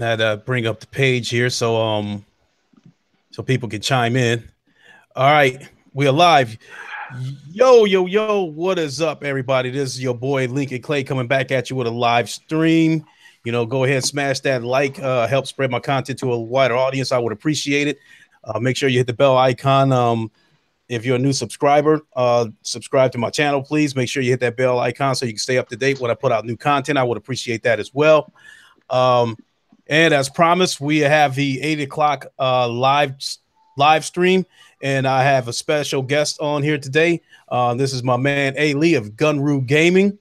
Had to bring up the page here so people can chime in. All right, we are live. Yo, what is up, everybody? This is your boy Lincoln Clay coming back at you with a live stream. Go ahead and smash that like, help spread my content to a wider audience. I would appreciate it. Make sure you hit the bell icon. If you're a new subscriber, subscribe to my channel, please. Make sure you hit that bell icon so you can stay up to date when I put out new content. I would appreciate that as well. Um, and as promised, we have the 8 o'clock live stream, and I have a special guest on here today. This is my man A Lee of Gunru Gaming.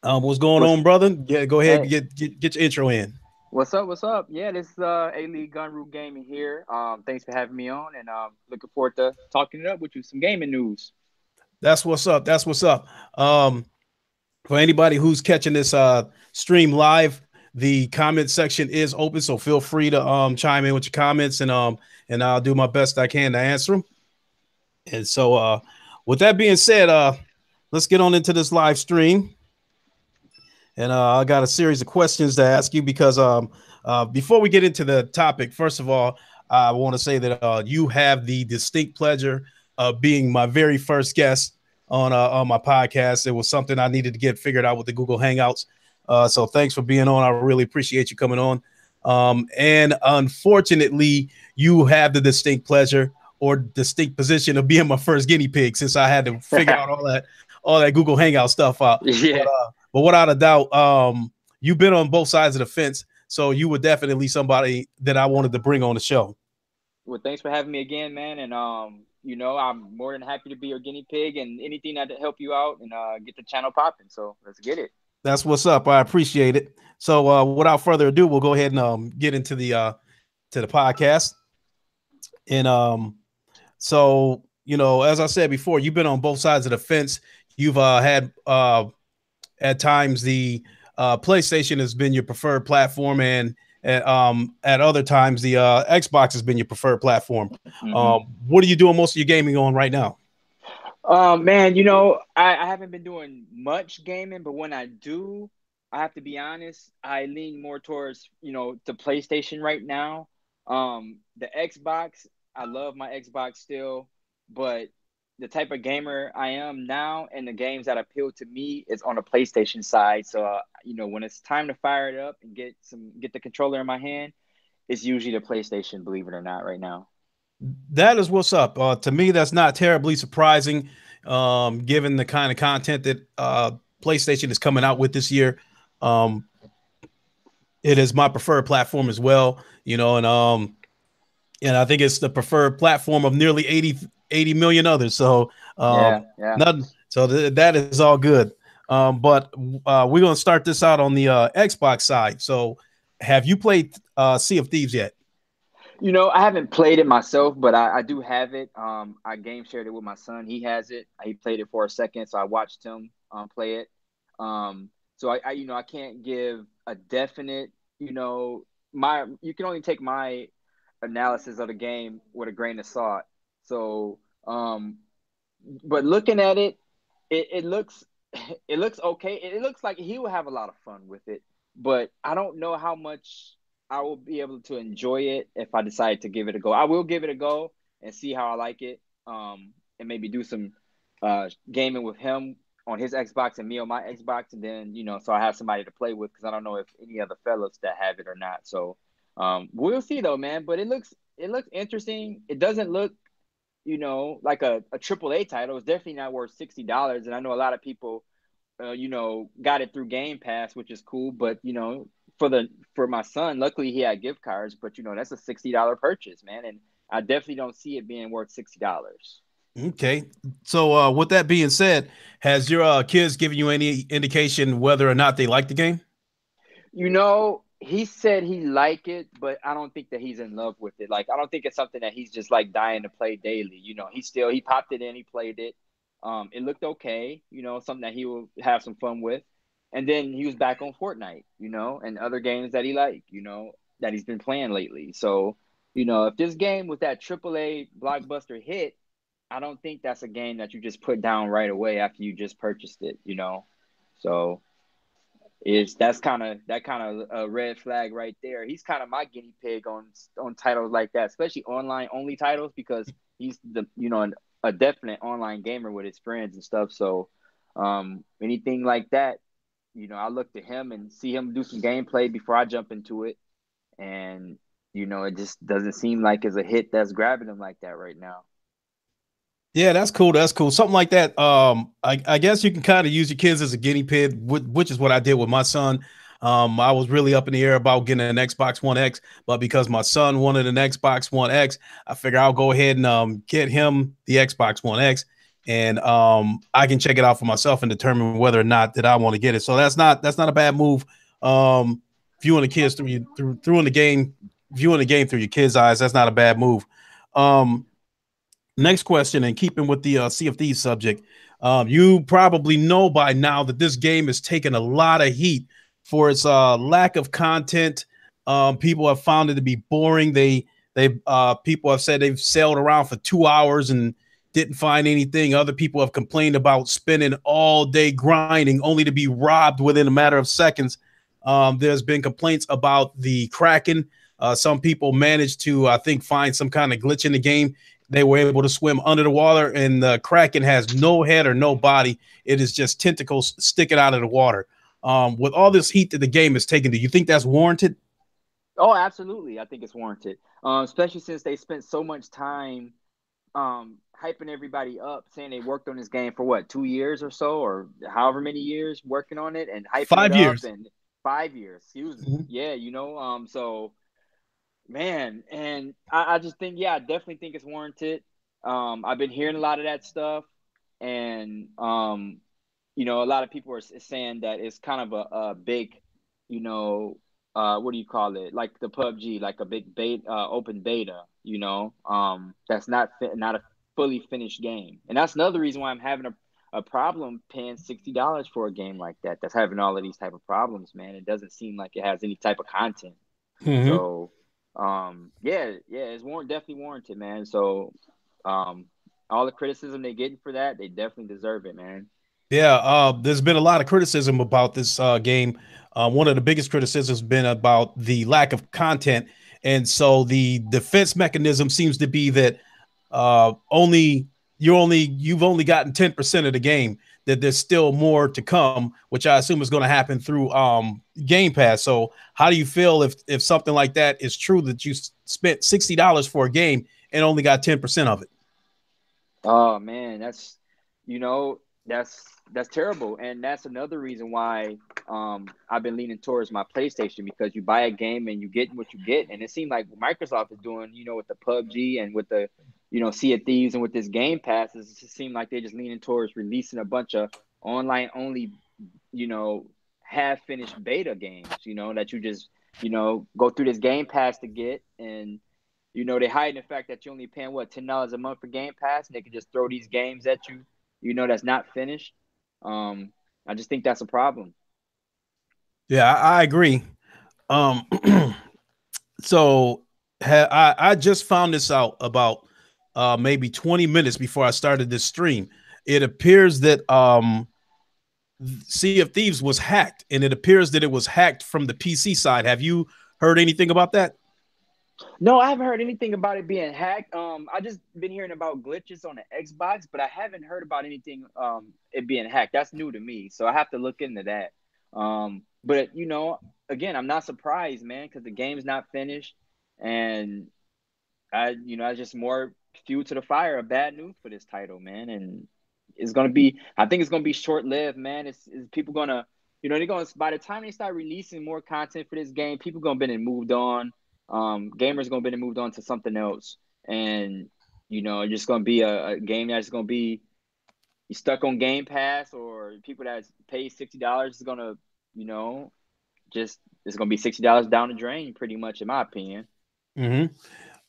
What's going What's on, brother? Yeah, go ahead and hey? get your intro in. What's up? What's up? Yeah, this is A League Gunru Gaming here. Thanks for having me on, and looking forward to talking it up with you. Some gaming news. That's what's up. That's what's up. For anybody who's catching this stream live, the comment section is open, so feel free to chime in with your comments, and I'll do my best I can to answer them. And so with that being said, let's get on into this live stream. And I got a series of questions to ask you because before we get into the topic, first of all, I want to say that you have the distinct pleasure of being my very first guest on my podcast. It was something I needed to get figured out with the Google Hangouts. So thanks for being on. I really appreciate you coming on. And unfortunately, you have the distinct pleasure or distinct position of being my first guinea pig since I had to figure out all that Google Hangout stuff out. Yeah. But without a doubt, you've been on both sides of the fence, so you were definitely somebody that I wanted to bring on the show. Well, thanks for having me again, man. And I'm more than happy to be your guinea pig and anything that help you out and get the channel popping. So let's get it. That's what's up. I appreciate it. So without further ado, we'll go ahead and get into the podcast. And so as I said before, you've been on both sides of the fence. You've had at times the PlayStation has been your preferred platform, and at other times the Xbox has been your preferred platform. Mm-hmm. What are you doing most of your gaming on right now? Man, I haven't been doing much gaming, but when I do, I have to be honest, I lean more towards, the PlayStation right now. The Xbox, I love my Xbox still, but the type of gamer I am now and the games that appeal to me is on the PlayStation side. So, when it's time to fire it up and get the controller in my hand, it's usually the PlayStation, believe it or not, right now. That is what's up. To me, that's not terribly surprising, given the kind of content that PlayStation is coming out with this year. Um, it is my preferred platform as well, and I think it's the preferred platform of nearly 80 million others. So, Yeah, yeah. nothing. So that is all good. But we're gonna start this out on the Xbox side. So, have you played Sea of Thieves yet? I haven't played it myself, but I do have it. I game shared it with my son. He has it. He played it for a second, so I watched him play it. So I can't give a definite, my you can only take my analysis of the game with a grain of salt. So, but looking at it, it looks it looks okay. It looks like he will have a lot of fun with it, but I don't know how much I will be able to enjoy it if I decide to give it a go. I will give it a go and see how I like it. And maybe do some gaming with him on his Xbox and me on my Xbox, and then so I have somebody to play with because I don't know if any other fellows that have it or not. So we'll see though, man. But it looks interesting. It doesn't look like a AAA title. It's definitely not worth $60. And I know a lot of people, got it through Game Pass, which is cool. But for my son, luckily he had gift cards. But that's a $60 purchase, man. And I definitely don't see it being worth $60. Okay. So, with that being said, has your kids given you any indication whether or not they like the game? He said he like it, but I don't think that he's in love with it. Like I don't think it's something that he's just like dying to play daily. He popped it in, he played it. It looked okay, something that he will have some fun with. And then he was back on Fortnite, and other games that he like, that he's been playing lately. So, if this game was that AAA blockbuster hit, I don't think that's a game that you just put down right away after you just purchased it. So is that kind of a red flag right there. He's kind of my guinea pig on titles like that, especially online only titles, because he's a definite online gamer with his friends and stuff. So anything like that, I look to him and see him do some gameplay before I jump into it, and it just doesn't seem like it's a hit that's grabbing him like that right now. Yeah, that's cool. That's cool. Something like that. I guess you can kind of use your kids as a guinea pig, which is what I did with my son. I was really up in the air about getting an Xbox One X, but because my son wanted an Xbox One X, I figure I'll go ahead and get him the Xbox One X, and I can check it out for myself and determine whether or not that I want to get it. So that's not a bad move. Viewing the kids through in the game, viewing the game through your kids' eyes, that's not a bad move. Next question, and keeping with the Sea of Thieves subject, you probably know by now that this game has taken a lot of heat for its lack of content. People have found it to be boring. People have said they've sailed around for 2 hours and didn't find anything. Other people have complained about spending all day grinding only to be robbed within a matter of seconds. There's been complaints about the Kraken. Some people managed to, I think, find some kind of glitch in the game. They were able to swim under the water, and the Kraken has no head or no body. It is just tentacles sticking out of the water. With all this heat that the game is taking, do you think that's warranted? Oh, absolutely. I think it's warranted, especially since they spent so much time hyping everybody up, saying they worked on this game for what, 2 years or so, or however many years working on it, and hyping it 5 years. up, and 5 years, excuse me. Yeah, so man, and I just think, yeah, I definitely think it's warranted. I've been hearing a lot of that stuff, and a lot of people are saying that it's kind of a big, what do you call it? Like the PUBG, like a big beta, open beta. That's not a fully finished game, and that's another reason why I'm having a problem paying $60 for a game like that. That's having all of these type of problems, man. It doesn't seem like it has any type of content. Mm-hmm. So. It's definitely warranted, man. So, all the criticism they're getting for that, they definitely deserve it, man. Yeah, there's been a lot of criticism about this game. One of the biggest criticisms has been about the lack of content, and so the defense mechanism seems to be that you've only gotten 10% of the game. That there's still more to come, which I assume is going to happen through Game Pass. So, how do you feel if something like that is true, that you spent $60 for a game and only got 10% of it? Oh man, that's terrible, and that's another reason why I've been leaning towards my PlayStation, because you buy a game and you get what you get, and it seemed like Microsoft is doing, with the PUBG and with the Sea of Thieves and with this Game Pass, it just seemed like they're just leaning towards releasing a bunch of online only, half finished beta games, that you just go through this Game Pass to get, and they hide the fact that you're only paying $10 a month for Game Pass, and they can just throw these games at you, that's not finished. I just think that's a problem. Yeah, I agree. So I just found this out about maybe 20 minutes before I started this stream. It appears that Sea of Thieves was hacked, and it appears that it was hacked from the PC side. Have you heard anything about that? No, I haven't heard anything about it being hacked. I just been hearing about glitches on the Xbox, but I haven't heard about anything it being hacked. That's new to me, so I have to look into that. But again, I'm not surprised, man, because the game's not finished, and it's just more fuel to the fire of bad news for this title, man. And I think it's gonna be short lived, man. It's people gonna, they're gonna, by the time they start releasing more content for this game, people gonna been and moved on. Gamers gonna be moved on to something else, and it's just gonna be a game that's gonna be stuck on Game Pass, or people that pay $60 is gonna, just it's gonna be $60 down the drain, pretty much, in my opinion. Mm-hmm.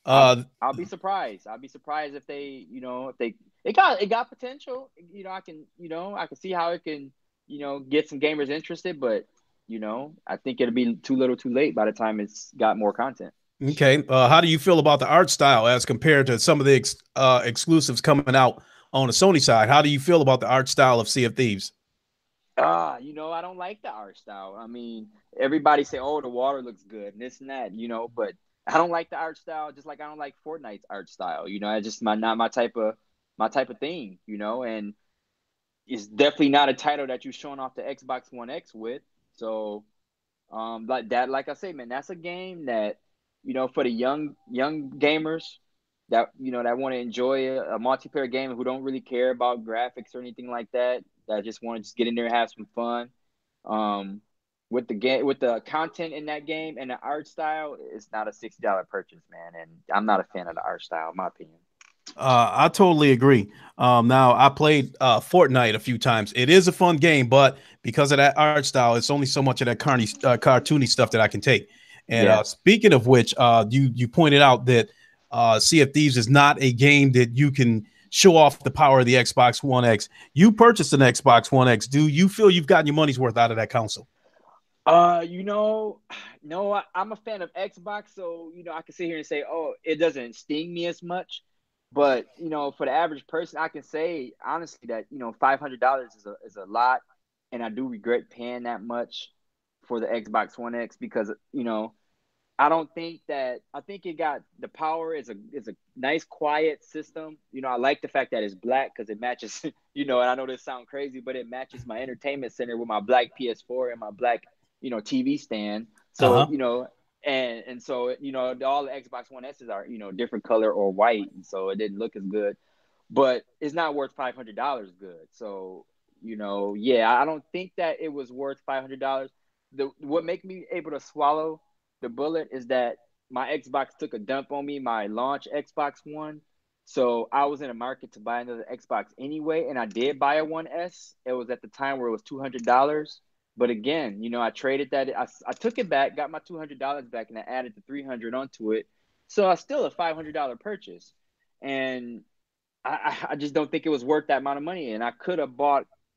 I'll be surprised. I'll be surprised if they, if it got potential. I can see how it can, get some gamers interested, but I think it'll be too little too late by the time it's got more content. Okay. How do you feel about the art style as compared to some of the exclusives coming out on the Sony side? How do you feel about the art style of Sea of Thieves? I don't like the art style. I mean, everybody say, "Oh, the water looks good," and this and that, but I don't like the art style. Just like I don't like Fortnite's art style. It's just not my type of thing. And it's definitely not a title that you're showing off the Xbox One X with. So, like that, like I say, man, that's a game that, for the young gamers that want to enjoy a multiplayer game who don't really care about graphics or anything like that, that just want to just get in there and have some fun. Um, with the game, with the content in that game and the art style, it's not a $60 purchase, man. And I'm not a fan of the art style, in my opinion. I totally agree. Now I played Fortnite a few times. It is a fun game, but because of that art style, it's only so much of that cartoony stuff that I can take. And Yeah. speaking of which, you pointed out that Sea of Thieves is not a game that you can show off the power of the Xbox One X. You purchased an Xbox One X. Do you feel you've gotten your money's worth out of that console? No, I'm a fan of Xbox, so I can sit here and say, oh, it doesn't sting me as much. But for the average person, I can say honestly that $500 is a lot, and I do regret paying that much for the Xbox One X because I don't think that I think it got the power is a nice quiet system. I like the fact that it's black because it matches. And I know this sounds crazy, but it matches my entertainment center with my black PS4 and my black TV stand. Uh So huh. and so all the Xbox One S's are different color or white, and so it didn't look as good. But it's not worth $500 good. So yeah, I don't think that it was worth $500. The what make me able to swallow the bullet is that my Xbox took a dump on me, my launch Xbox One. So I was in a market to buy another Xbox anyway, and I did buy a One S. It was at the time where it was $200. But again, I traded that. I took it back, got my $200 back, and I added the 300 onto it. So I still a $500 purchase, and I just don't think it was worth that amount of money. And I could have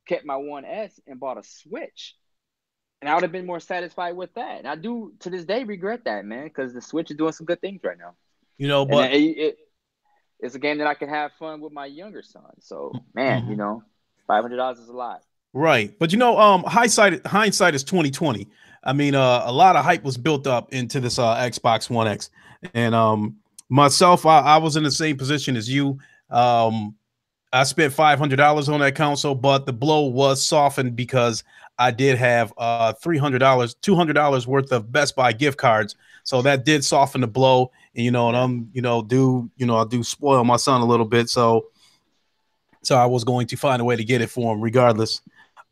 kept my One S and bought a Switch, and I would have been more satisfied with that. And I do to this day regret that, man, because the Switch is doing some good things right now. And But it's a game that I can have fun with my younger son. So, man, Mhm. $500 is a lot. Right. But hindsight is 2020. I mean, a lot of hype was built up into this Xbox One X. And myself, I was in the same position as you. Um, I spent $500 on that console, but the blow was softened because I did have $300, $200 worth of Best Buy gift cards. So that did soften the blow. And and Yeah. I do spoil my son a little bit. So I was going to find a way to get it for him regardless.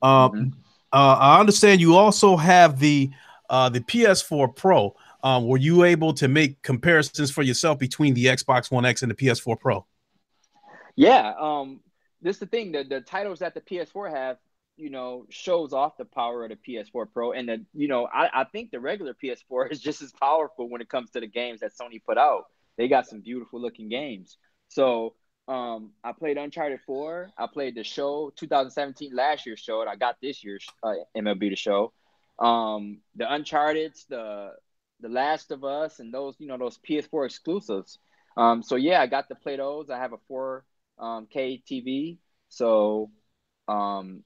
Uh, Hmm. I understand you also have the PS4 Pro. Were you able to make comparisons for yourself between the Xbox One X and the PS4 Pro? Yeah. This is the thing. The titles that the PS4 have, shows off the power of the PS4 Pro. And I think the regular PS4 is just as powerful when it comes to the games that Sony put out. They got some beautiful looking games. So I played Uncharted 4. I played the show 2017, last year's show, and I got this year's MLB the show. The Uncharted's, the Last of Us, and those PS4 exclusives. So yeah, I got to play those. I have a 4K TV. So um,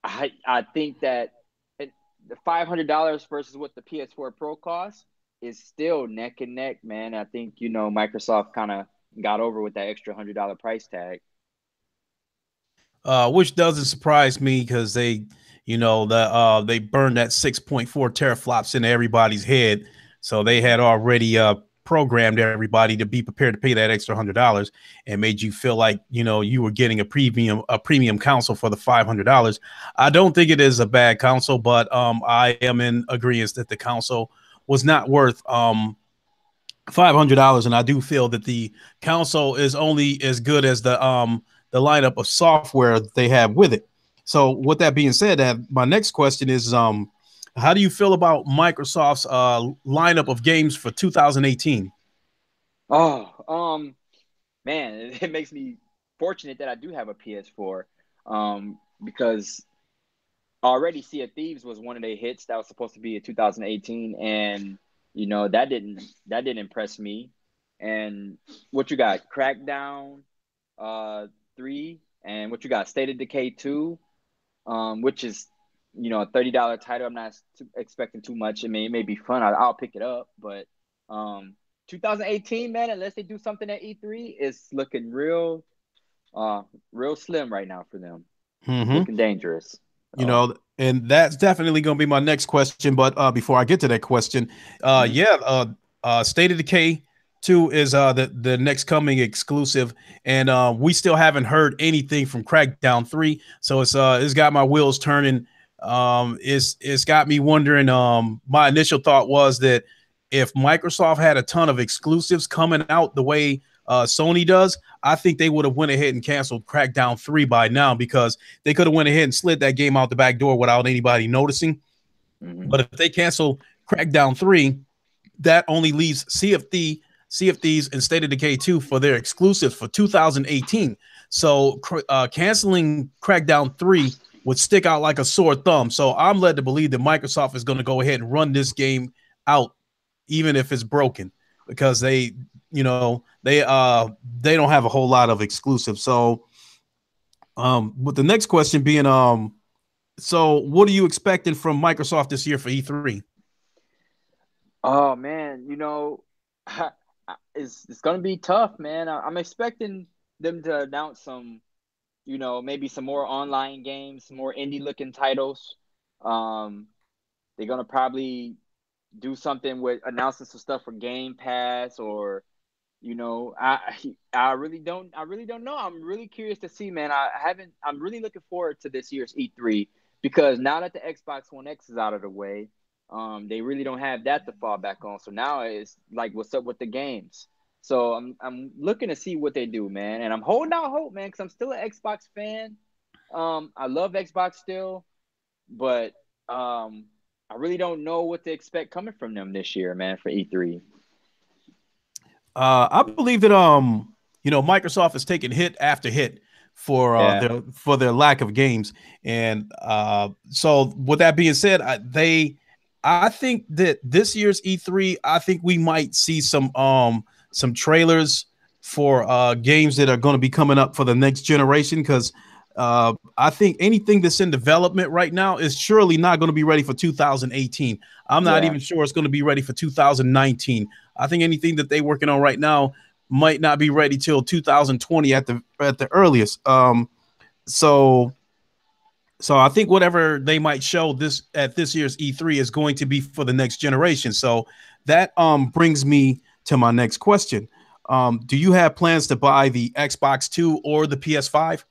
I think that the $500 versus what the PS4 Pro costs is still neck and neck, man. I think Microsoft kind of got over with that extra $100 price tag. Which doesn't surprise me because they burned that 6.4 teraflops into everybody's head, so they Mm-hmm. had already programmed everybody to be prepared to pay that extra $100 and made you feel like you were getting a premium console for the $500. I don't think it is a bad console, but I am in agreement that the console was not worth $500, and I do feel that the console is only as good as the lineup of software they have with it. So, with that being said, my next question is, how do you feel about Microsoft's lineup of games for 2018? Oh, man, it makes me fortunate that I do have a PS4, because already Sea of Thieves was one of their hits that was supposed to be in 2018, and that didn't impress me. And what you got, Crackdown, 3, and what you got, State of Decay 2, which is a $30 title. I'm not expecting too much. I mean, it may be fun. I'll pick it up, but 2018, man, unless they do something at E3, it's looking real slim right now for them. Looking dangerous. And that's definitely going to be my next question. But before I get to that question, State of Decay 2 is the next coming exclusive, and we still haven't heard anything from Crackdown 3. So it's got my wheels turning. It's got me wondering. My initial thought was that if Microsoft had a ton of exclusives coming out the way Sony does, I think they would have went ahead and canceled Crackdown 3 by now, because they could have went ahead and slid that game out the back door without anybody noticing. But if they cancel Crackdown 3, that only leaves Sea of Thieves and State of Decay 2 for their exclusives for 2018. So canceling Crackdown 3 would stick out like a sore thumb. So I'm led to believe that Microsoft is going to go ahead and run this game out, even if it's broken, because they don't have a whole lot of exclusives. So with the next question being, so what are you expecting from Microsoft this year for E3? Oh man, it's gonna be tough, man. I'm expecting them to announce some, maybe some more online games, some more indie looking titles. They're gonna probably do something with announcing some stuff for Game Pass, or I really don't know. I'm really curious to see, man. I'm really looking forward to this year's E3, because now that the Xbox One X is out of the way, they really don't have that to fall back on. So now it's like, what's up with the games? So I'm looking to see what they do, man. And I'm holding out hope, man, because I'm still an Xbox fan. I love Xbox still, but I really don't know what to expect coming from them this year, man, for E3. I believe that Microsoft has taken hit after hit for their lack of games, and so with that being said, I think that this year's E3, I think we might see some trailers for games that are going to be coming up for the next generation, because I think anything that's in development right now is surely not going to be ready for 2018. I'm not even sure it's going to be ready for 2019. I think anything that they're working on right now might not be ready till 2020 at the earliest. So I think whatever they might show at this year's E3 is going to be for the next generation. So that brings me to my next question. Do you have plans to buy the Xbox 2 or the PS5?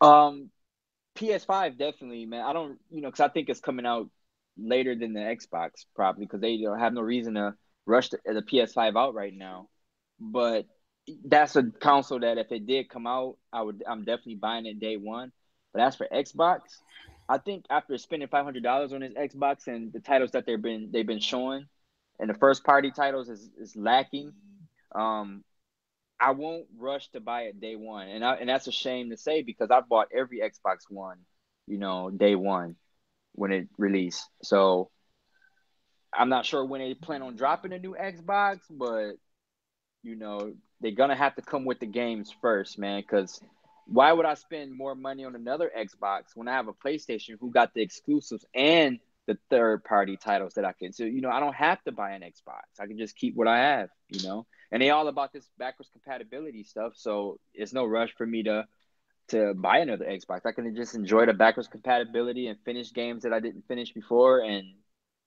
PS5 definitely, man. I don't, because I think it's coming out later than the Xbox, probably, because they don't have no reason to rush the PS5 out right now. But that's a console that if it did come out, I'm definitely buying it day one. But as for Xbox, I think after spending $500 on this Xbox and the titles that they've been showing, and the first party titles is lacking, I won't rush to buy it day one, and that's a shame to say, because I bought every Xbox One, day one when it released. So I'm not sure when they plan on dropping a new Xbox, but they're gonna have to come with the games first, man. Because why would I spend more money on another Xbox when I have a PlayStation who got the exclusives and the third party titles that I can? So I don't have to buy an Xbox. I can just keep what I have, And they all about this backwards compatibility stuff, so it's no rush for me to buy another Xbox. I can just enjoy the backwards compatibility and finish games that I didn't finish before, and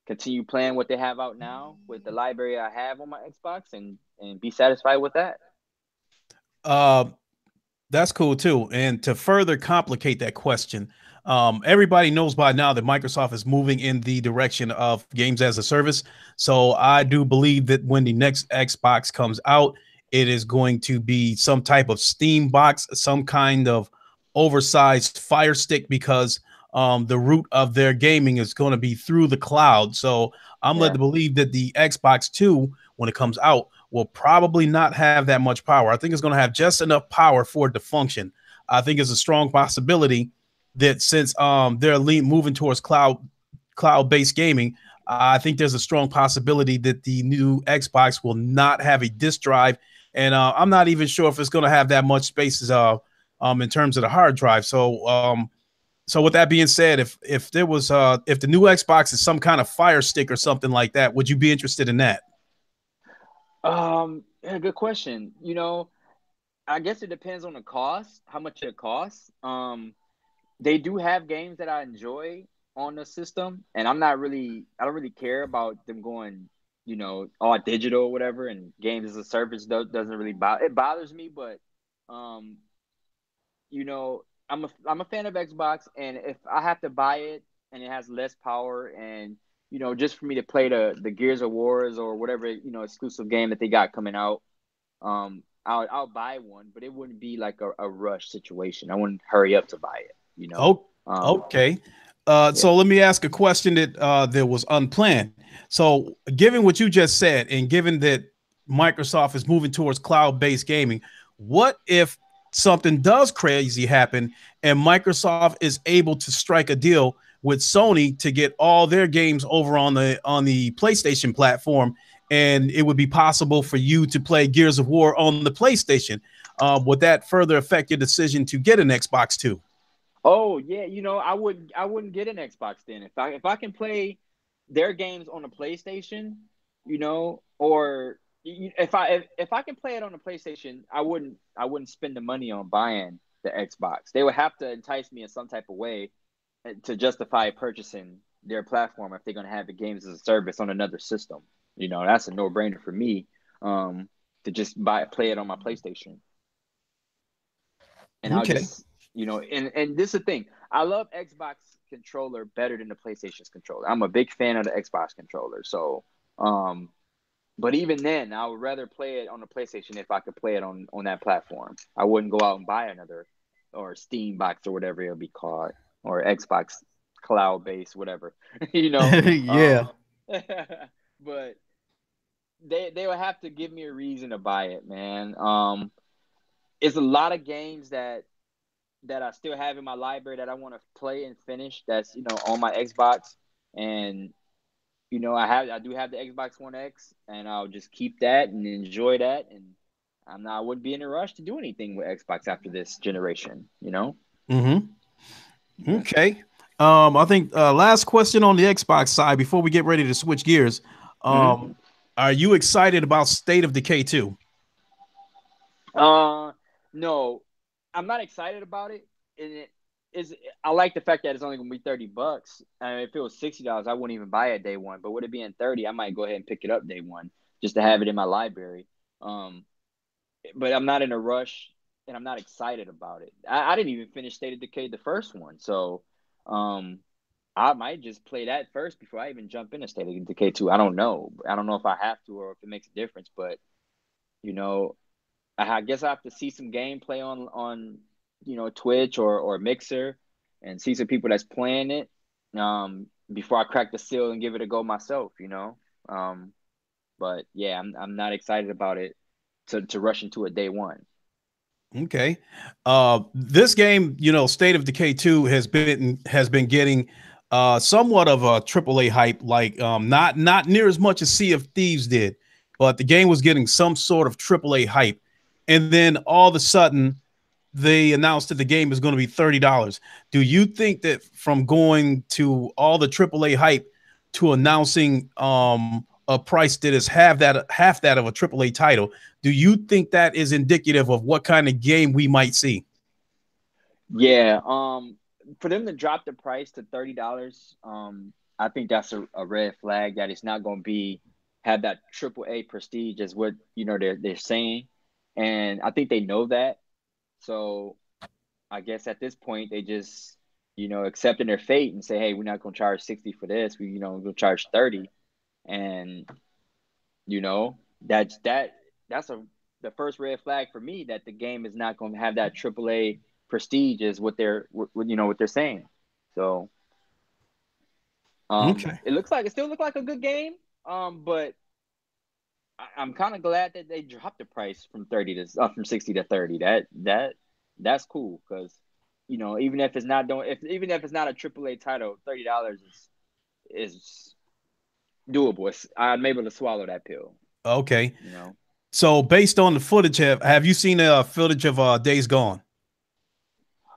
continue playing what they have out now with the library I have on my Xbox, and be satisfied with that. That's cool too. And to further complicate that question, everybody knows by now that Microsoft is moving in the direction of games as a service. So I do believe that when the next Xbox comes out, it is going to be some type of Steam box, some kind of oversized Fire Stick, because the root of their gaming is going to be through the cloud. So I'm led to believe that the Xbox 2, when it comes out, will probably not have that much power. I think it's going to have just enough power for it to function. I think it's a strong possibility that since they're moving towards cloud-based gaming, I think there's a strong possibility that the new Xbox will not have a disk drive, and I'm not even sure if it's going to have that much space in terms of the hard drive. So So with that being said, if there was if the new Xbox is some kind of Fire Stick or something like that, would you be interested in that? Yeah, good question. I guess it depends on the cost, how much it costs. They do have games that I enjoy on the system, and I don't really care about them going, all digital or whatever. And games as a service doesn't really bother. It bothers me, but um, I'm a fan of Xbox, and if I have to buy it and it has less power, and just for me to play the Gears of Wars or whatever exclusive game that they got coming out, I'll buy one, but it wouldn't be like a rush situation. I wouldn't hurry up to buy it. Oh, Um, okay. yeah. So let me ask a question that was unplanned. So, given what you just said, and given that Microsoft is moving towards cloud-based gaming, what if something does crazy happen and Microsoft is able to strike a deal with Sony to get all their games over on the PlayStation platform, and it would be possible for you to play Gears of War on the PlayStation? Would that further affect your decision to get an Xbox too? Oh yeah, I wouldn't get an Xbox then if I can play their games on the PlayStation, or if I can play it on the PlayStation, I wouldn't spend the money on buying the Xbox. They would have to entice me in some type of way to justify purchasing their platform if they're going to have the games as a service on another system. That's a no-brainer for me, to just play it on my PlayStation. And I'll Okay. just, and this is the thing. I love Xbox controller better than the PlayStation's controller. I'm a big fan of the Xbox controller. So, um, but even then, I would rather play it on the PlayStation if I could play it on that platform. I wouldn't go out and buy another or Steam box or whatever it'll be called, or Xbox cloud based, whatever, you know. Yeah. But they would have to give me a reason to buy it, man. It's a lot of games that I still have in my library that I want to play and finish. That's on my Xbox, and I do have the Xbox One X, and I'll just keep that and enjoy that. And I wouldn't be in a rush to do anything with Xbox after this generation. Mm-hmm. Yeah. Okay. I think last question on the Xbox side before we get ready to switch gears. Hmm. Um, are you excited about State of Decay 2? Uh, no, I'm not excited about it. And it is. I like the fact that it's only gonna be $30. I mean, if it was $60, I wouldn't even buy it day one. But with it being 30, I might go ahead and pick it up day one just to have it in my library. Um, but I'm not in a rush, and I'm not excited about it. I didn't even finish State of Decay the first one, so um, I might just play that first before I even jump into State of Decay 2. I don't know. I don't know if I have to or if it makes a difference, but you know, I guess I have to see some gameplay on Twitch or Mixer and see some people that's playing it before I crack the seal and give it a go myself. Um, but yeah, I'm not excited about it to rush into it day one. Okay. This game, State of Decay 2 has been getting somewhat of a AAA hype, like not near as much as Sea of Thieves did, but the game was getting some sort of AAA hype. And then all of a sudden they announced that the game is going to be $30. Do you think that from going to all the AAA hype to announcing a price that is half that of a AAA title, do you think that is indicative of what kind of game we might see? Yeah, for them to drop the price to $30, I think that's a red flag that it's not going to be have that triple A prestige as what they're saying, and I think they know that. So I guess at this point they just accepting their fate and say, hey, we're not going to charge 60 for this. We're going to charge 30, and that's the first red flag for me that the game is not going to have that AAA prestige is what they're saying. So Okay. it still looks like a good game. But I'm kind of glad that they dropped the price from 60 to 30. That's cool because even if it's not a AAA title, $30 is doable. I'm able to swallow that pill. Okay. You know. So based on the footage, have you seen footage of Days Gone?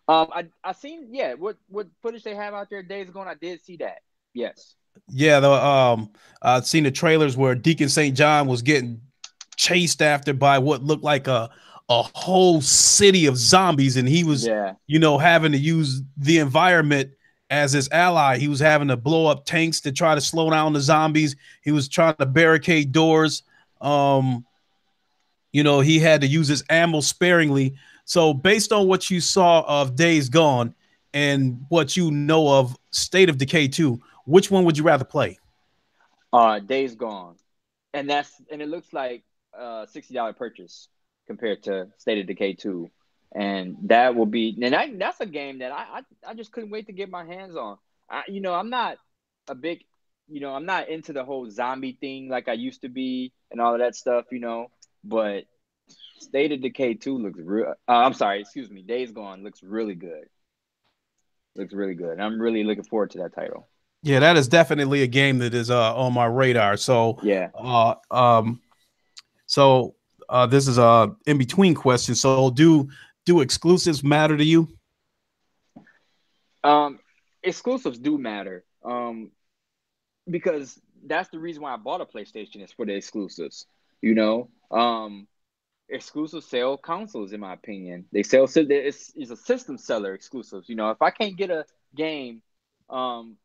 I seen what footage they have out there Days Gone. I did see that. Yes. Yeah, the I'd seen the trailers where Deacon St. John was getting chased after by what looked like a whole city of zombies, and he was, Yeah. having to use the environment as his ally. He was having to blow up tanks to try to slow down the zombies. He was trying to barricade doors. Um, he had to use his ammo sparingly. So, based on what you saw of Days Gone and what you know of State of Decay 2, which one would you rather play? Days Gone, and it looks like $60 purchase compared to State of Decay 2, and that's a game that I just couldn't wait to get my hands on. I'm not a big, I'm not into the whole zombie thing like I used to be and all of that stuff, but State of Decay 2 looks real. I'm sorry, excuse me. Days Gone looks really good. Looks really good. And I'm really looking forward to that title. Yeah, that is definitely a game that is on my radar. Yeah. So this is a in between question. So do exclusives matter to you? Um, Exclusives do matter. Because that's the reason why I bought a PlayStation is for the exclusives. You know, exclusive sell consoles, in my opinion. They sell it's a system seller exclusives. If I can't get a game on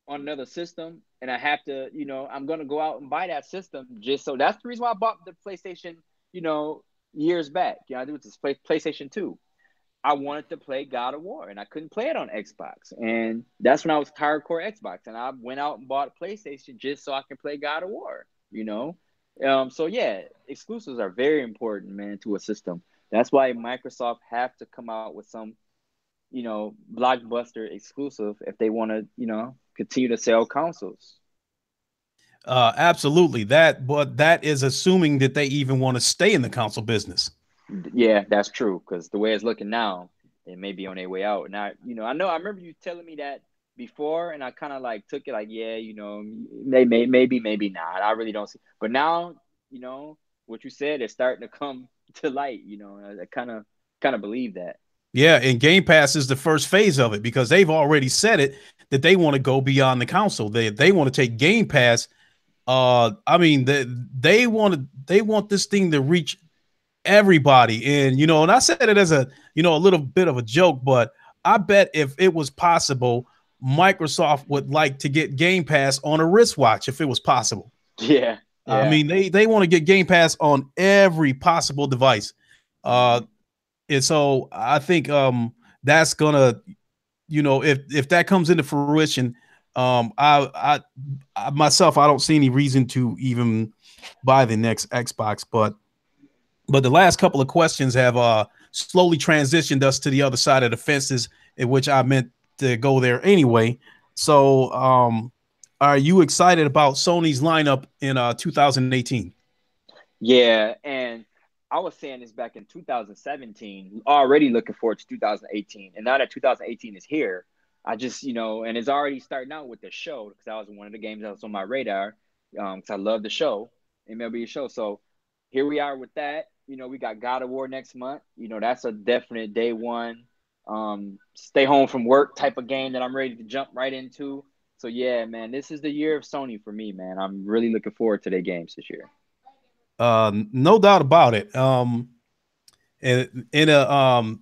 another system and I have to, I'm gonna go out and buy that system just so that's the reason why I bought the PlayStation, years back. I do this PlayStation 2. I wanted to play God of War and I couldn't play it on Xbox. And that's when I was hardcore Xbox. And I went out and bought a PlayStation just so I can play God of War. So yeah, exclusives are very important, man, to a system. That's why Microsoft have to come out with some, blockbuster exclusive if they want to, continue to sell consoles. Absolutely. But that is assuming that they even want to stay in the console business. Yeah, that's true. Because the way it's looking now, it may be on their way out. And I remember you telling me that before, and I kind of like took it like, yeah, maybe not. I really don't see. But now, what you said is starting to come to light. I kind of believe that. Yeah, and Game Pass is the first phase of it because they've already said it that they want to go beyond the console. They want to take Game Pass. I mean, they want this thing to reach everybody. And I said it as a little bit of a joke, but I bet if it was possible, Microsoft would like to get Game Pass on a wristwatch if it was possible. Yeah, I yeah. mean, they want to get Game Pass on every possible device. Uh, Mhm. and so I think that's gonna, if that comes into fruition, I myself I don't see any reason to even buy the next Xbox, but the last couple of questions have slowly transitioned us to the other side of the fences, in which I meant to go there anyway. So, are you excited about Sony's lineup in 2018? Yeah, and I was saying this back in 2017, already looking forward to 2018. And now that 2018 is here, I just, and it's already starting out with the show because that was one of the games that was on my radar because I love the show, MLB show. So here we are with that. We got God of War next month. That's a definite day one, stay home from work type of game that I'm ready to jump right into. So yeah, man, this is the year of Sony for me, man. I'm really looking forward to their games this year. No doubt about it. And in a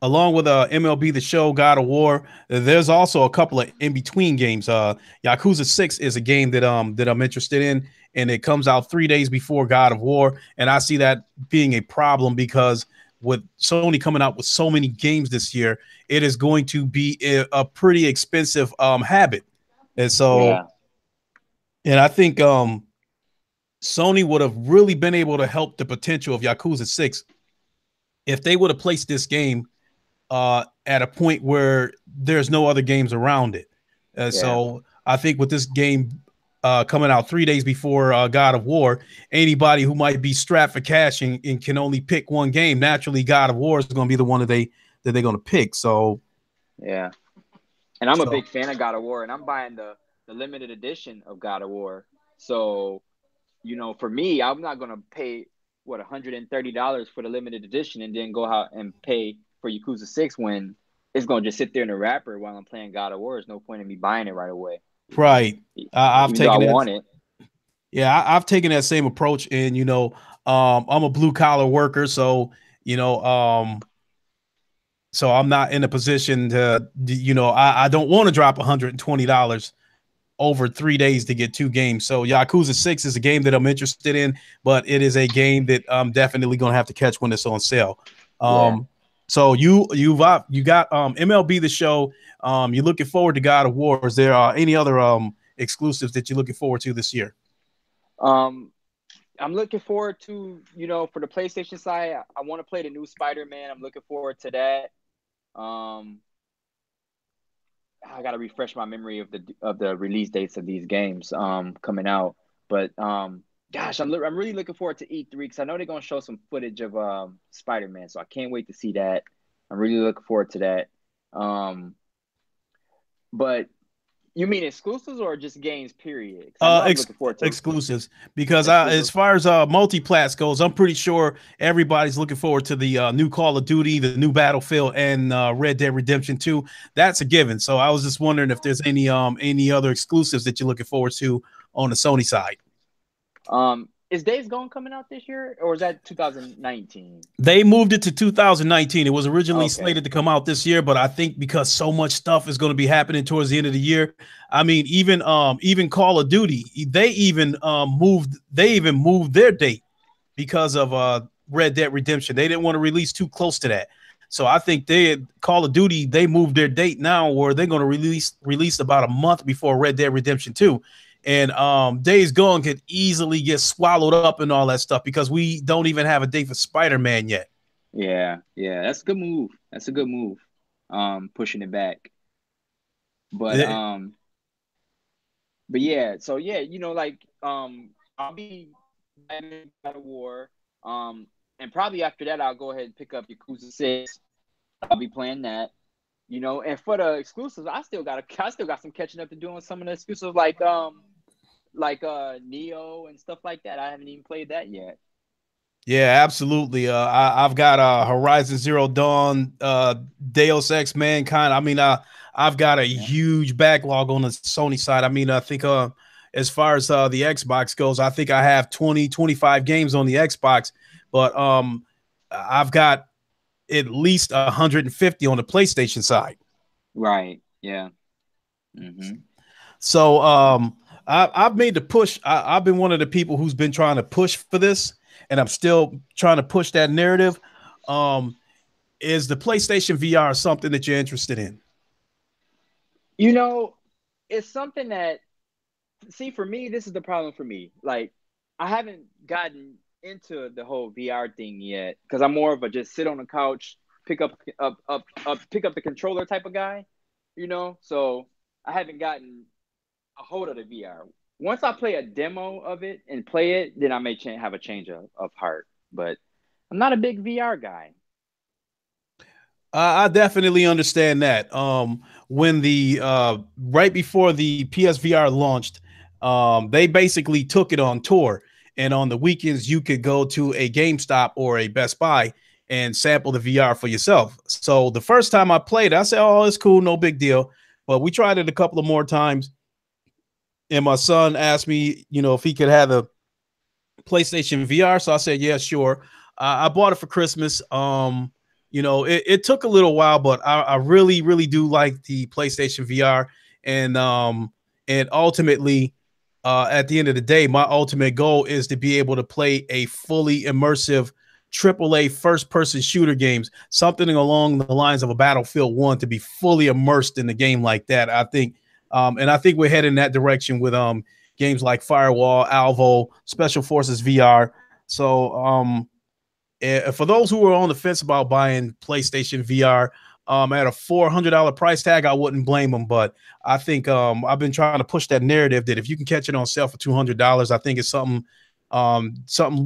along with MLB The Show, God of War, there's also a couple of in between games. Yakuza 6 is a game that I'm interested in, and it comes out 3 days before God of War, and I see that being a problem because with Sony coming out with so many games this year, it is going to be a pretty expensive habit, and so Yeah. and I think Sony would have really been able to help the potential of Yakuza 6 if they would have placed this game at a point where there's no other games around it. Yeah. So I think with this game coming out 3 days before God of War, anybody who might be strapped for cash and can only pick one game, naturally God of War is going to be the one that they're going to pick. Yeah. And I'm a So big fan of God of War, and I'm buying the limited edition of God of War. So, for me, I'm not gonna pay $130 for the limited edition and then go out and pay for Yakuza 6 when it's gonna just sit there in the wrapper while I'm playing God of War. There's no point in me buying it right away, Right. I've even though I taken that. want it. Yeah, I've taken that same approach, and I'm a blue collar worker, so you know, so I'm not in a position to, I don't want to drop $120 over 3 days to get two games. So Yakuza 6 is a game that I'm interested in, but it is a game that I'm definitely gonna have to catch when it's on sale. Yeah. So you got MLB the Show. You're looking forward to God of War. Is there any other exclusives that you're looking forward to this year? Um, I'm looking forward to, for the PlayStation side, I want to play the new Spider-Man. I'm looking forward to that. Um, I got to refresh my memory of the release dates of these games coming out. But gosh, I'm really looking forward to E3 because I know they're gonna show some footage of Spider-Man, so I can't wait to see that. I'm really looking forward to that. Um, but you mean exclusives or just games, period? Because I know I'm looking forward to Exclusives, because as exclusive. far as multiplats goes, I'm pretty sure everybody's looking forward to the new Call of Duty, the new Battlefield, and Red Dead Redemption 2. That's a given. So I was just wondering if there's any other exclusives that you're looking forward to on the Sony side. Is Days Gone coming out this year, or is that 2019? They moved it to 2019. It was originally Okay. slated to come out this year, but I think because so much stuff is going to be happening towards the end of the year. I mean, even Call of Duty, they even moved their date because of Red Dead Redemption. They didn't want to release too close to that. So I think Call of Duty, they moved their date now where they're going to release about a month before Red Dead Redemption 2. And Days Gone could easily get swallowed up in all that stuff because we don't even have a date for Spider-Man yet. Yeah, yeah, that's a good move. That's a good move. Pushing it back. But It- um, but yeah, so yeah, I'll be back in God of War. And probably after that, I'll go ahead and pick up Yakuza 6. I'll be playing that. And for the exclusives, I still got some catching up to do on some of the exclusives like Neo and stuff like that. I haven't even played that yet. yeah, absolutely. I've got Horizon Zero Dawn, Deus Ex Mankind. I mean, I've got a Yeah. huge backlog on the Sony side. I mean, I think as far as the Xbox goes, I think I have 20, 25 games on the Xbox, but I've got at least 150 on the PlayStation side. Right. Yeah. Mm-hmm. So I've made the push. I've been one of the people who's been trying to push for this, and I'm still trying to push that narrative. Um, is the PlayStation VR something that you're interested in? You know, it's something that see for me, this is the problem for me. Like, I haven't gotten into the whole VR thing yet because I'm more of a just sit on the couch, pick up the controller type of guy. So I haven't gotten a hold of the VR. Once I play a demo of it and play it, then I may have a change of heart. But I'm not a big VR guy. I definitely understand that. When the right before the PSVR launched, they basically took it on tour, and on the weekends you could go to a GameStop or a Best Buy and sample the VR for yourself. So the first time I played, I said, "Oh, it's cool, no big deal." But we tried it a couple of more times, and my son asked me, if he could have the PlayStation VR. So I said, "Yeah, sure." I bought it for Christmas. It took a little while, but I really, really do like the PlayStation VR, and ultimately, at the end of the day, my ultimate goal is to be able to play a fully immersive AAA first-person shooter games, something along the lines of a Battlefield 1, to be fully immersed in the game like that. I think we're heading in that direction with games like Firewall, Alvo, Special Forces VR. So for those who are on the fence about buying PlayStation VR at a $400 price tag, I wouldn't blame them. But I think I've been trying to push that narrative that if you can catch it on sale for $200, I think it's something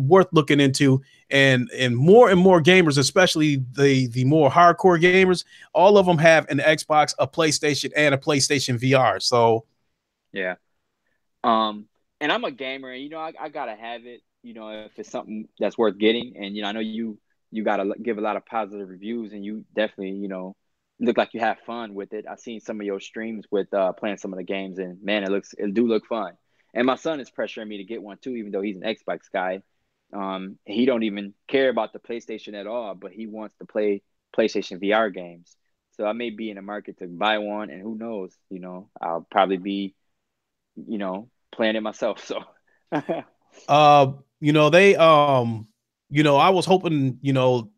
worth looking into. And more gamers, especially the more hardcore gamers, all of them have an Xbox, a PlayStation, and a PlayStation VR. So Yeah. Um, and I'm a gamer, and I gotta have it. If it's something that's worth getting, and I know you gotta give a lot of positive reviews, and you definitely look like you have fun with it. I've seen some of your streams with playing some of the games, and man, it do look fun. And my son is pressuring me to get one too, even though he's an Xbox guy. He don't even care about the PlayStation at all, but he wants to play PlayStation VR games. So I may be in the market to buy one, and who knows, I'll probably be, playing it myself. So Uh, they I was hoping,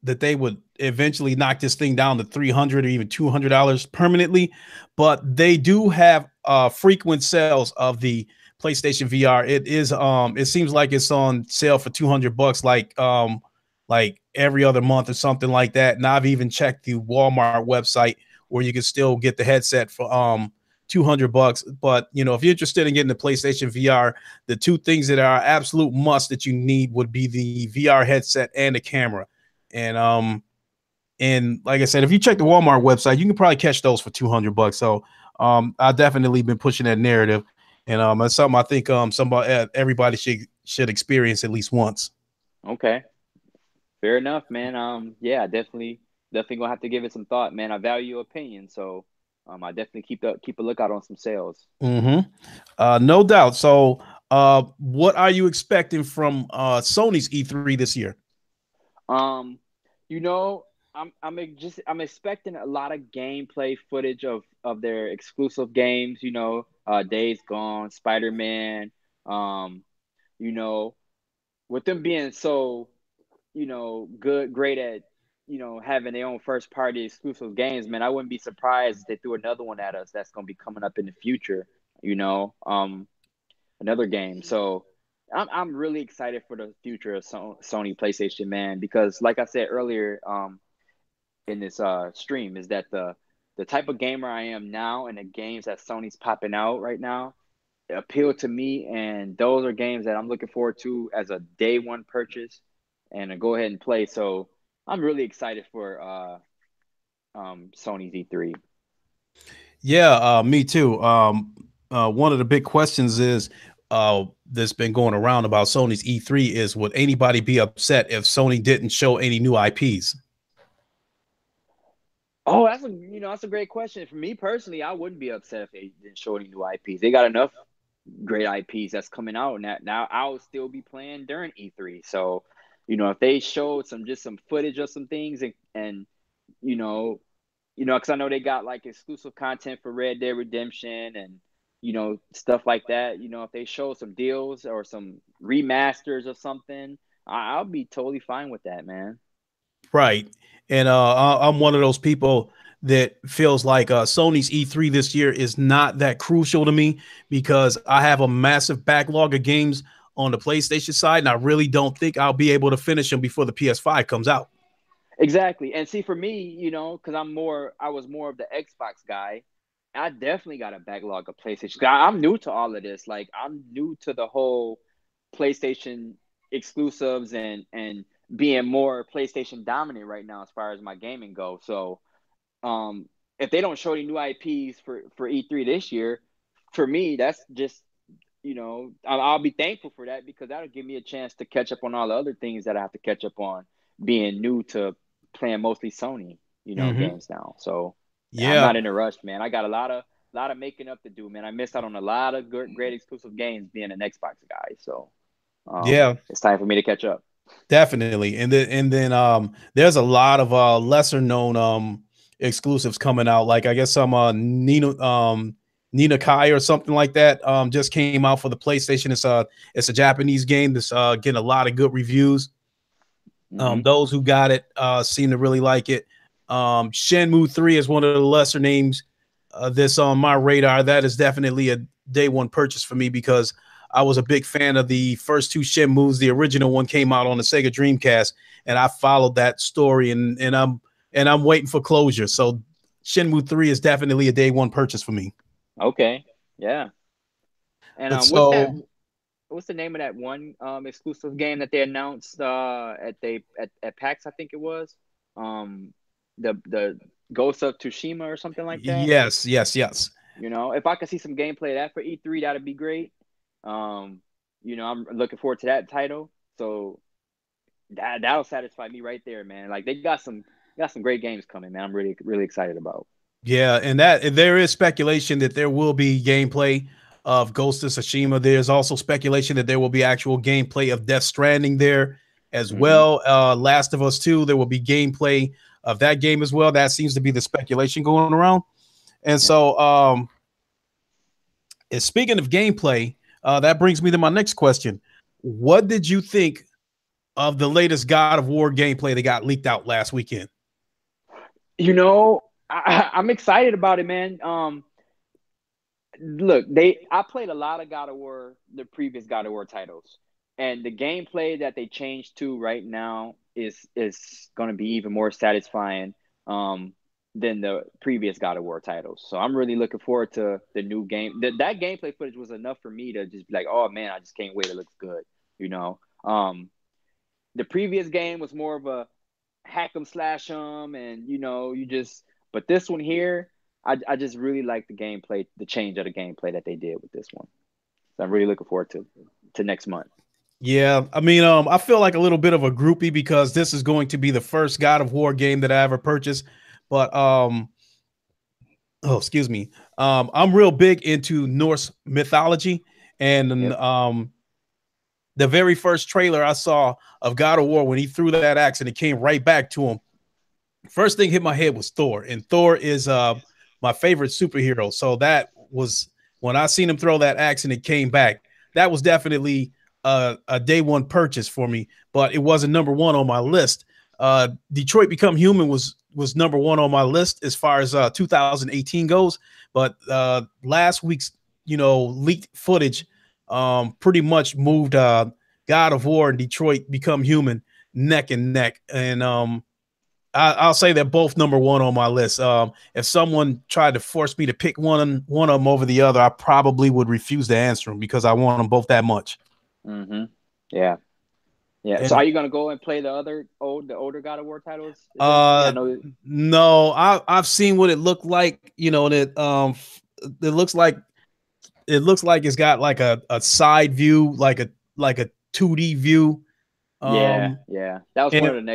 that they would eventually knock this thing down to 300 or even $200 permanently, but they do have frequent sales of the PlayStation VR. It seems like it's on sale for $200 like every other month or something like that. And I've even checked the Walmart website where you can still get the headset for $200. But if you're interested in getting the PlayStation VR, the two things that are absolute must that you need would be the VR headset and the camera. And like I said, if you check the Walmart website, you can probably catch those for $200. So I've definitely been pushing that narrative, and that's something I think everybody should experience at least once. okay, fair enough, man. Yeah, definitely gonna have to give it some thought, man. I value your opinion, so I definitely keep a lookout on some sales. Mm-hmm. No doubt. So, what are you expecting from Sony's E3 this year? Um, you know, I'm expecting a lot of gameplay footage of their exclusive games. Days Gone, Spider Man. Um, you know, with them being so great at having their own first party exclusive games, man, I wouldn't be surprised if they threw another one at us that's gonna be coming up in the future. You know, another game. So I'm really excited for the future of Sony PlayStation, man, because like I said earlier, in this stream, is that the type of gamer I am now and the games that Sony's popping out right now appeal to me, and those are games that I'm looking forward to as a day one purchase and to go ahead and play. So I'm really excited for Sony's E3. Yeah, me too. One of the big questions is that's been going around about Sony's E3 is would anybody be upset if Sony didn't show any new IPs? Oh, that's a great question. For me personally, I wouldn't be upset if they didn't show any new IPs. They got enough great IPs that's coming out, and that now I'll still be playing during E3. So, if they showed some footage of some things and you know, because I know they got like exclusive content for Red Dead Redemption and stuff like that. If they show some deals or some remasters or something, I'll be totally fine with that, man. Right. And I'm one of those people that feels like Sony's E3 this year is not that crucial to me because I have a massive backlog of games on the PlayStation side, and I really don't think I'll be able to finish them before the PS5 comes out. Exactly. And see, for me, because I was more of the Xbox guy. I definitely got a backlog of PlayStation. I'm new to all of this. Like, I'm new to the whole PlayStation exclusives and being more PlayStation dominant right now as far as my gaming goes. So, if they don't show any new IPs for E3 this year, for me, that's just I'll be thankful for that because that'll give me a chance to catch up on all the other things that I have to catch up on, being new to playing mostly Sony, Hmm. games now. So I'm Yeah, not in a rush, man. I got a lot of making up to do, man. I missed out on a lot of great exclusive games being an Xbox guy. So yeah, it's time for me to catch up. definitely. And then there's a lot of lesser known exclusives coming out. Like I guess some Nina Kai or something like that just came out for the PlayStation. It's a Japanese game that's getting a lot of good reviews. Hmm. Those who got it seem to really like it. Shenmue 3 is one of the lesser names that's on my radar. That is definitely a day one purchase for me because I was a big fan of the first two Shenmues. The original one came out on the Sega Dreamcast, and I followed that story, and I'm waiting for closure. So Shenmue 3 is definitely a day one purchase for me. Okay, yeah. And But what's that? so What's the name of that one exclusive game that they announced at PAX? I think it was the Ghost of Tsushima or something like that. yes, yes, yes. If I could see some gameplay of that for E3, that'd be great. I'm looking forward to that title. So that'll satisfy me right there, man. Like they got some got some great games coming, man. I'm really excited about. Yeah, and there is speculation that there will be gameplay of Ghost of Tsushima. There's also speculation that there will be actual gameplay of Death Stranding there as well. Last of Us 2, there will be gameplay of that game as well. That seems to be the speculation going around. And so, speaking of gameplay, that brings me to my next question. What did you think of the latest God of War gameplay that got leaked out last weekend? You know, I'm excited about it, man. Look, I played a lot of God of War, the previous God of War titles, and the gameplay that they changed to right now is going to be even more satisfying than the previous God of War titles. So I'm really looking forward to the new game. That gameplay footage was enough for me to just be like, oh man, I just can't wait. It looks good, you know. The previous game was more of a hack 'em slash 'em, and you know, but this one here, I just really like the gameplay, the change of the gameplay that they did with this one. So I'm really looking forward to next month. Yeah, I mean, I feel like a little bit of a groupie because this is going to be the first God of War game that I ever purchased. But excuse me. I'm real big into Norse mythology, and the very first trailer I saw of God of War, when he threw that axe and it came right back to him, first thing hit my head was Thor, and Thor is my favorite superhero. So that was when I seen him throw that axe and it came back. That was definitely a day one purchase for me, but it wasn't number one on my list. Detroit Become Human was number one on my list as far as 2018 goes, but last week's leaked footage pretty much moved God of War and Detroit Become Human neck and neck, and I'll say they're both number one on my list. If someone tried to force me to pick one of them over the other, I probably would refuse to answer them because I want them both that much. Yeah. So are you gonna go and play the older God of War titles? No, I've seen what it looked like. You know, that it looks like it's got like a side view, like a 2D view. Yeah. That was one of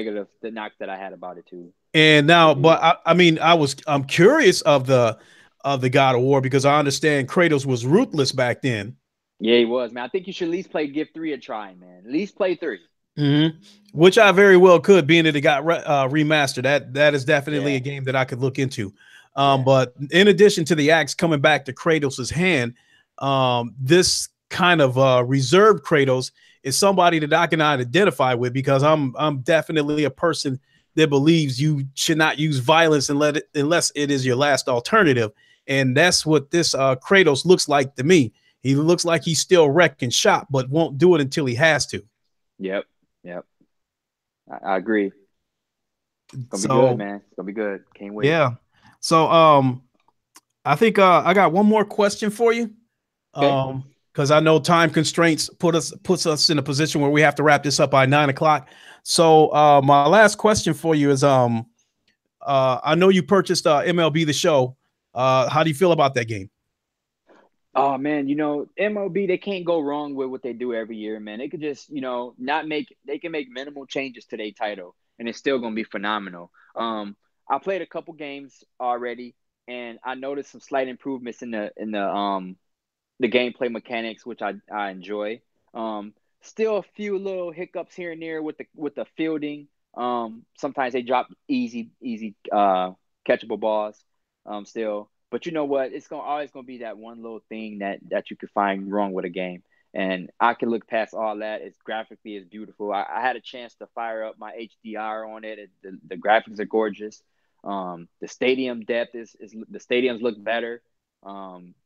the knocks that I had about it too. And now, but I'm curious of the God of War because I understand Kratos was ruthless back then. Yeah, he was, man. I think you should at least give 3 a try, man. At least play 3. Which I very well could, being that it got remastered. That is definitely a game that I could look into. But in addition to the axe coming back to Kratos's hand, this kind of reserved Kratos is somebody that I cannot identify with because I'm definitely a person that believes you should not use violence unless it is your last alternative. And that's what this Kratos looks like to me. He looks like he's still wrecking shop, but won't do it until he has to. Yep. I agree. It's gonna be good, man. It's gonna be good. Can't wait. Yeah. So I think I got one more question for you. Okay. Because I know time constraints puts us in a position where we have to wrap this up by 9 o'clock. So my last question for you is I know you purchased MLB The Show. How do you feel about that game? Oh man, MLB, they can't go wrong with what they do every year, man. They could just, they can make minimal changes to their title and it's still gonna be phenomenal. I played a couple games already and I noticed some slight improvements in the gameplay mechanics, which I enjoy. Still a few little hiccups here and there with the fielding. Sometimes they drop easy catchable balls. Still. But you know what? It's always gonna be that one little thing that you could find wrong with a game, and I can look past all that. It's graphically is beautiful. I had a chance to fire up my HDR on it. The graphics are gorgeous. The stadium depth is the stadiums look better.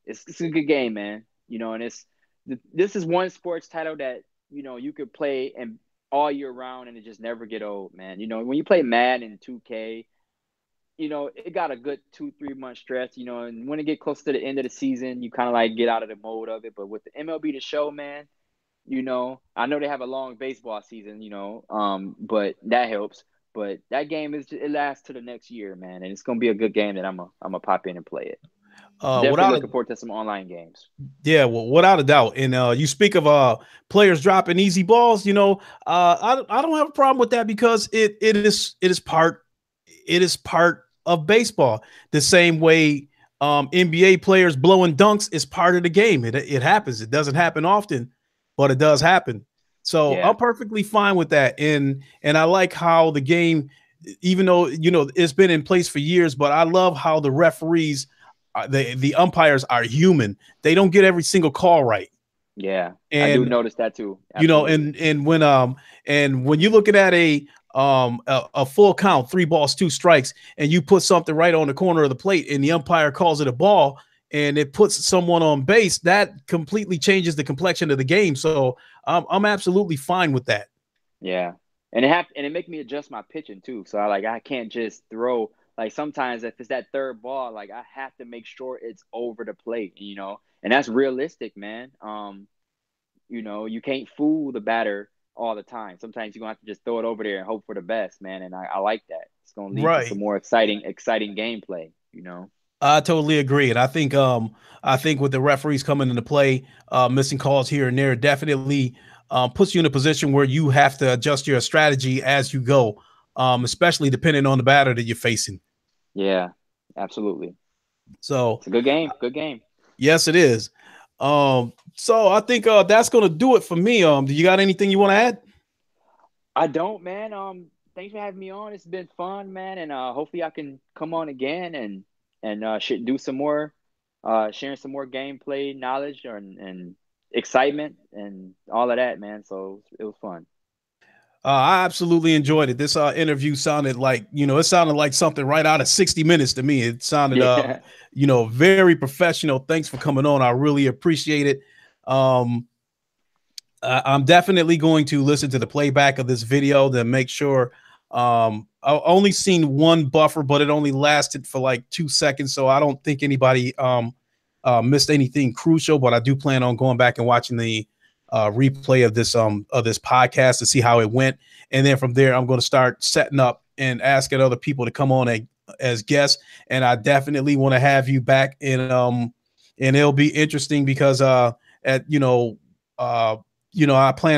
It's a good game, man. And this is one sports title that you could play and all year round and it just never get old, man. When you play Madden and 2K. It got a good 2-3 month stretch, and when it get close to the end of the season, you kind of like get out of the mode of it. But with the MLB The Show, man, I know they have a long baseball season, but that helps. But that game it lasts to the next year, man, and it's gonna be a good game that I'm gonna pop in and play it. Definitely looking forward to some online games. Yeah, well, without a doubt. And you speak of players dropping easy balls. I don't have a problem with that because it is part. it is part of baseball. The same way NBA players blowing dunks is part of the game. It happens. It doesn't happen often, but it does happen. So Yeah. I'm perfectly fine with that. And I like how the game, even though it's been in place for years, but I love how the referees, the umpires are human. They don't get every single call right. Yeah, I do And notice that too. Absolutely. and when you're looking at a full count, 3 balls, 2 strikes, and you put something right on the corner of the plate and the umpire calls it a ball and it puts someone on base, that completely changes the complexion of the game. So I'm absolutely fine with that. Yeah, and it make me adjust my pitching too. So I can't just throw, like, sometimes if it's that third ball, like, I have to make sure it's over the plate, and that's realistic, man. You can't fool the batter all the time. Sometimes you're gonna have to just throw it over there and hope for the best, man. And I like that. It's gonna lead to some Right. more exciting gameplay. I totally agree. And I think with the referees coming into play, missing calls here and there definitely puts you in a position where you have to adjust your strategy as you go, especially depending on the batter that you're facing. Yeah, absolutely. So It's a good game. Good game. yes, it is. So I think that's gonna do it for me. Do you got anything you want to add? I don't, man. Thanks for having me on. It's been fun, man, and hopefully I can come on again and should do some more, sharing some more gameplay knowledge and excitement and all of that, man. So it was fun. I absolutely enjoyed it. This interview sounded like, it sounded like something right out of 60 Minutes to me. It sounded, Yeah. very professional. Thanks for coming on. I really appreciate it. I'm definitely going to listen to the playback of this video to make sure. I only seen one buffer, but it only lasted for like 2 seconds. So I don't think anybody missed anything crucial, but I do plan on going back and watching the replay of this podcast to see how it went. And then from there, I'm going to start setting up and asking other people to come on as guests. And I definitely want to have you back and it'll be interesting because I plan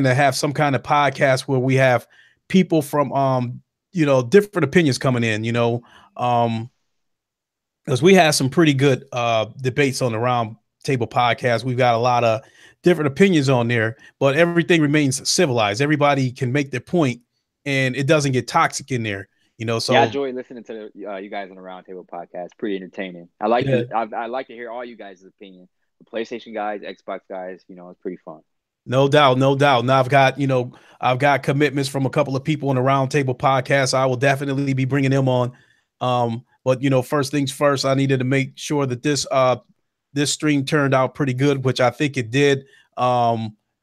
to have some kind of podcast where we have people from different opinions coming in, because we had some pretty good debates on the Round Table podcast. We've got a lot of different opinions on there, but everything remains civilized. Everybody can make their point and it doesn't get toxic in there, so Yeah, I enjoy listening to you guys on the Roundtable podcast. Pretty entertaining. I like yeah. I like to hear all you guys' opinion. The PlayStation guys, Xbox guys, it's pretty fun. No doubt, no doubt. Now I've got commitments from a couple of people on the Roundtable podcast. I will definitely be bringing them on. But first things first, I needed to make sure that this stream turned out pretty good, which I think it did.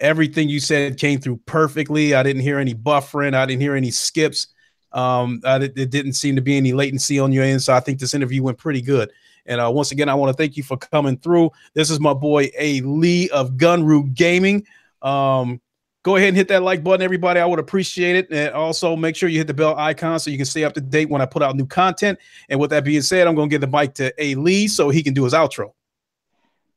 Everything you said came through perfectly. I didn't hear any buffering. I didn't hear any skips. It didn't seem to be any latency on your end. So I think this interview went pretty good. And once again, I want to thank you for coming through. This is my boy A. Lee of Gunru Gaming. Go ahead and hit that like button, everybody. I would appreciate it. And also make sure you hit the bell icon so you can stay up to date when I put out new content. And with that being said, I'm going to give the mic to A. Lee so he can do his outro.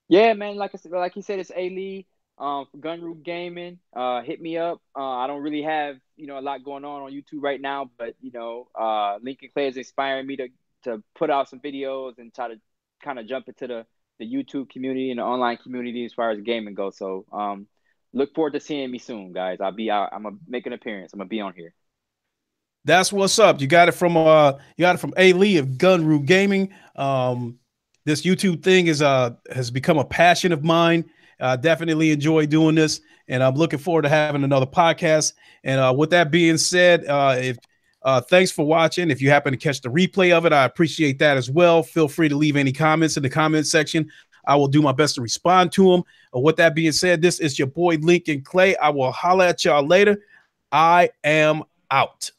Yeah, man. Like he said, it's A. Lee for Gunru Gaming. Hit me up. I don't really have a lot going on YouTube right now, but Lincoln Clay is inspiring me to put out some videos and try to kind of jump into the YouTube community and the online community as far as gaming goes. So look forward to seeing me soon, guys. I'll be out. I'm gonna make an appearance. I'm gonna be on here. That's what's up. You got it from A. Lee of Gunru Gaming. This YouTube thing has become a passion of mine. I definitely enjoy doing this, and I'm looking forward to having another podcast. And with that being said, thanks for watching. If you happen to catch the replay of it, I appreciate that as well. Feel free to leave any comments in the comment section. I will do my best to respond to them. With that being said, this is your boy Lincoln Clay. I will holler at y'all later. I am out.